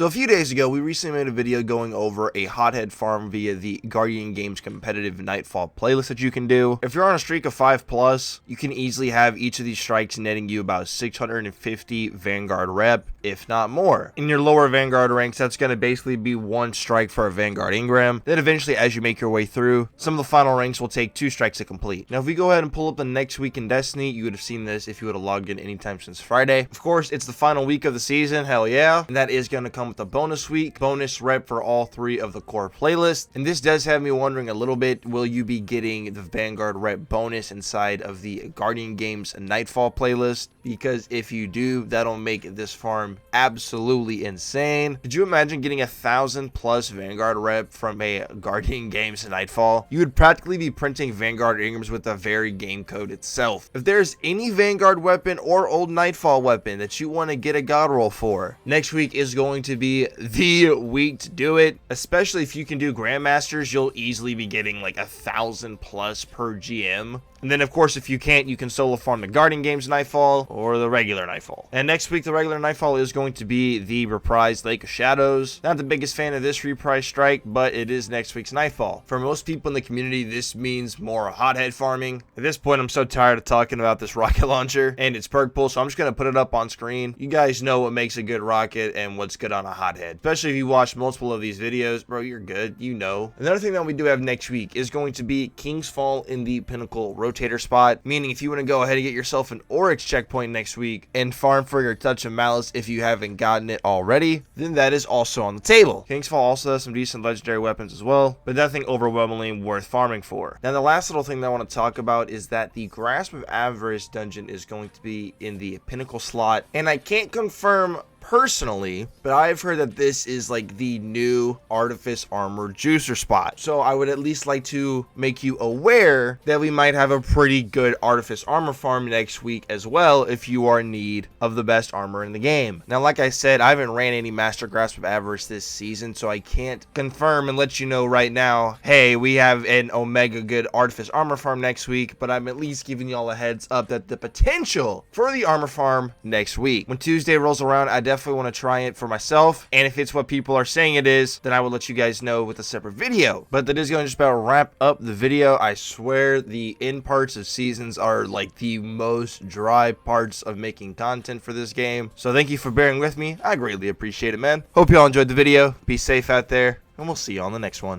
So a few days ago, we recently made a video going over a hothead farm via the Guardian Games competitive Nightfall playlist that you can do. If you're on a streak of 5+, you can easily have each of these strikes netting you about 650 Vanguard rep, if not more. In your lower Vanguard ranks, that's going to basically be one strike for a Vanguard Engram. Then eventually, as you make your way through, some of the final ranks will take 2 strikes to complete. Now, if we go ahead and pull up the next week in Destiny, you would have seen this if you would have logged in anytime since Friday. Of course, it's the final week of the season, hell yeah. And that is going to come with a bonus week, bonus rep for all 3 of the core playlists. And this does have me wondering a little bit, will you be getting the Vanguard rep bonus inside of the Guardian Games Nightfall playlist? Because if you do, that'll make this farm absolutely insane. Could you imagine getting 1,000+ Vanguard rep from a Guardian Games Nightfall? You would practically be printing Vanguard Engrams with the very game code itself. If there's any Vanguard weapon or old Nightfall weapon that you want to get a god roll for, next week is going to be the week to do it. Especially if you can do Grandmasters, you'll easily be getting like 1,000+ per GM. And then, of course, if you can't, you can solo farm the Guardian Games Nightfall or the regular Nightfall. And next week, the regular Nightfall is going to be the reprised Lake of Shadows. Not the biggest fan of this reprise strike, but it is next week's Nightfall. For most people in the community, this means more hothead farming. At this point, I'm so tired of talking about this rocket launcher and its perk pool, so I'm just going to put it up on screen. You guys know what makes a good rocket and what's good on a hothead. Especially if you watch multiple of these videos, bro, you're good. You know. Another thing that we do have next week is going to be King's Fall in the Pinnacle rotator spot, meaning if you want to go ahead and get yourself an Oryx checkpoint next week and farm for your Touch of Malice if you haven't gotten it already, then that is also on the table. King's Fall also has some decent legendary weapons as well, but nothing overwhelmingly worth farming for. Now, the last little thing that I want to talk about is that the Grasp of Avarice dungeon is going to be in the Pinnacle slot, and I can't confirm personally, but I've heard that this is like the new Artifice armor juicer spot. So I would at least like to make you aware that we might have a pretty good Artifice armor farm next week as well if you are in need of the best armor in the game. Now, like I said, I haven't ran any Master Grasp of Avarice this season, so I can't confirm and let you know right now, hey, we have an Omega good Artifice armor farm next week, but I'm at least giving y'all a heads up that the potential for the armor farm next week. When Tuesday rolls around, I definitely want to try it for myself, and if it's what people are saying it is, then I will let you guys know with a separate video. But that is going to just about wrap up the video. I swear the end parts of seasons are like the most dry parts of making content for this game, so thank you for bearing with me. I greatly appreciate it, man. Hope you all enjoyed the video. Be safe out there, and we'll see you on the next one.